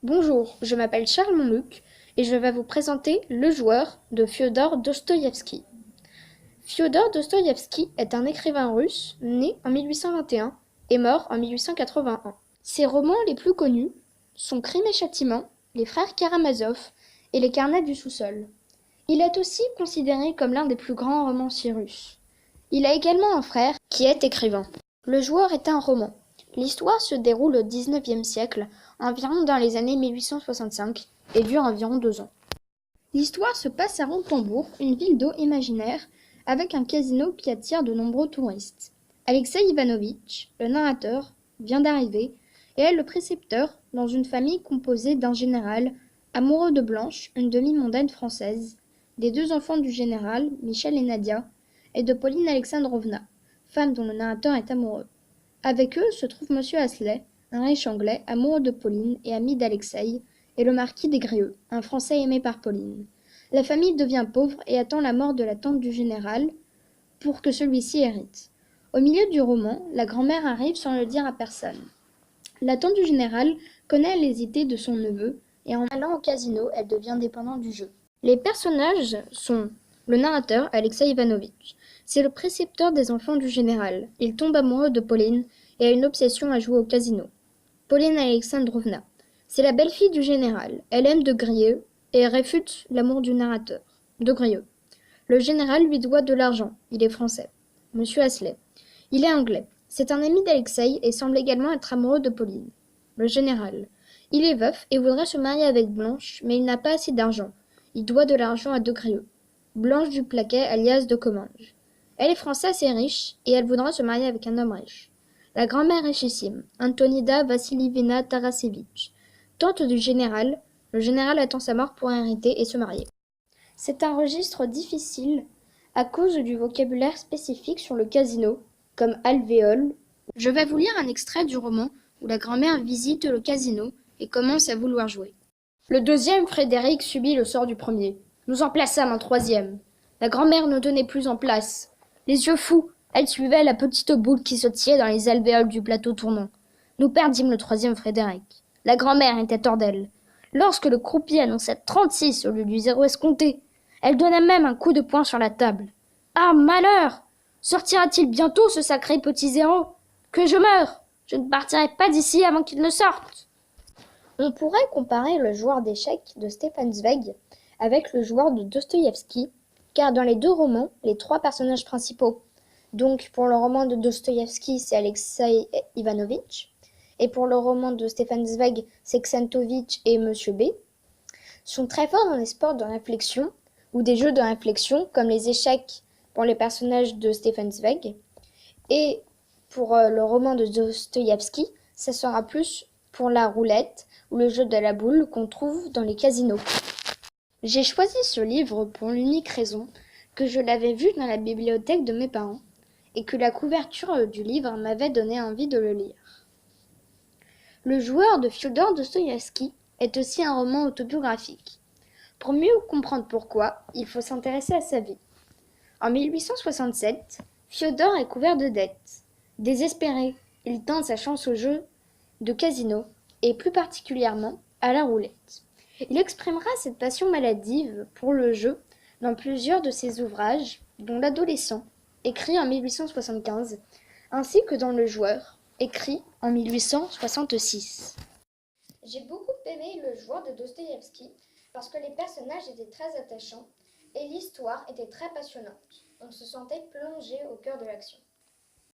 Bonjour, je m'appelle Charles Monluc et je vais vous présenter Le Joueur de Fiodor Dostoïevski. Fiodor Dostoïevski est un écrivain russe né en 1821 et mort en 1881. Ses romans les plus connus sont Crime et Châtiment, Les Frères Karamazov et Les Carnets du sous-sol. Il est aussi considéré comme l'un des plus grands romanciers russes. Il a également un frère qui est écrivain. Le Joueur est un roman. L'histoire se déroule au XIXe siècle, environ dans les années 1865, et dure environ 2 ans. L'histoire se passe à Rontembourg, une ville d'eau imaginaire, avec un casino qui attire de nombreux touristes. Alexei Ivanovitch, le narrateur, vient d'arriver et est le précepteur dans une famille composée d'un général, amoureux de Blanche, une demi-mondaine française, des 2 enfants du général, Michel et Nadia, et de Pauline Alexandrovna, femme dont le narrateur est amoureux. Avec eux se trouve Monsieur Astley, un riche anglais, amoureux de Pauline et ami d'Alexei, et le marquis des Grieux, un Français aimé par Pauline. La famille devient pauvre et attend la mort de la tante du général pour que celui-ci hérite. Au milieu du roman, la grand-mère arrive sans le dire à personne. La tante du général connaît les idées de son neveu et en allant au casino, elle devient dépendante du jeu. Les personnages sont le narrateur, Alexei Ivanovitch. C'est le précepteur des enfants du général. Il tombe amoureux de Pauline et a une obsession à jouer au casino. Pauline Alexandrovna. C'est la belle-fille du général. Elle aime de Grieux et réfute l'amour du narrateur, de Grieux. Le général lui doit de l'argent. Il est français. Monsieur Astley. Il est anglais. C'est un ami d'Alexei et semble également être amoureux de Pauline. Le général. Il est veuf et voudrait se marier avec Blanche, mais il n'a pas assez d'argent. Il doit de l'argent à de Grieux. Blanche du Plaquet, alias de Comminges. Elle est française et riche, et elle voudra se marier avec un homme riche. La grand-mère richissime, Antonida Vassilievna Tarasevitch, tante du général, le général attend sa mort pour hériter et se marier. C'est un registre difficile à cause du vocabulaire spécifique sur le casino, comme alvéole. Je vais vous lire un extrait du roman où la grand-mère visite le casino et commence à vouloir jouer. Le deuxième Frédéric subit le sort du premier. Nous en plaçâmes un troisième. La grand-mère ne tenait plus en place. Les yeux fous, elle suivait la petite boule qui sautilait dans les alvéoles du plateau tournant. Nous perdîmes le troisième Frédéric. La grand-mère était hors d'elle. Lorsque le croupier annonçait 36 au lieu du 0 escompté, elle donna même un coup de poing sur la table. Ah, malheur! Sortira-t-il bientôt, ce sacré petit 0? Que je meure! Je ne partirai pas d'ici avant qu'il ne sorte! On pourrait comparer le joueur d'échecs de Stefan Zweig avec le joueur de Dostoïevski, car dans les 2 romans, les 3 personnages principaux, donc pour le roman de Dostoïevski, c'est Alexei Ivanovitch, et pour le roman de Stefan Zweig, c'est Xantovitch et Monsieur B, sont très forts dans les sports de réflexion ou des jeux de réflexion comme les échecs pour les personnages de Stefan Zweig, et pour le roman de Dostoïevski, ça sera plus pour la roulette ou le jeu de la boule qu'on trouve dans les casinos. J'ai choisi ce livre pour l'unique raison que je l'avais vu dans la bibliothèque de mes parents et que la couverture du livre m'avait donné envie de le lire. Le Joueur de Fiodor Dostoïevski est aussi un roman autobiographique. Pour mieux comprendre pourquoi, il faut s'intéresser à sa vie. En 1867, Fiodor est couvert de dettes. Désespéré, il tente sa chance au jeu de casino et plus particulièrement à la roulette. Il exprimera cette passion maladive pour le jeu dans plusieurs de ses ouvrages, dont L'Adolescent, écrit en 1875, ainsi que dans Le Joueur, écrit en 1866. J'ai beaucoup aimé Le Joueur de Dostoïevski parce que les personnages étaient très attachants et l'histoire était très passionnante. On se sentait plongé au cœur de l'action.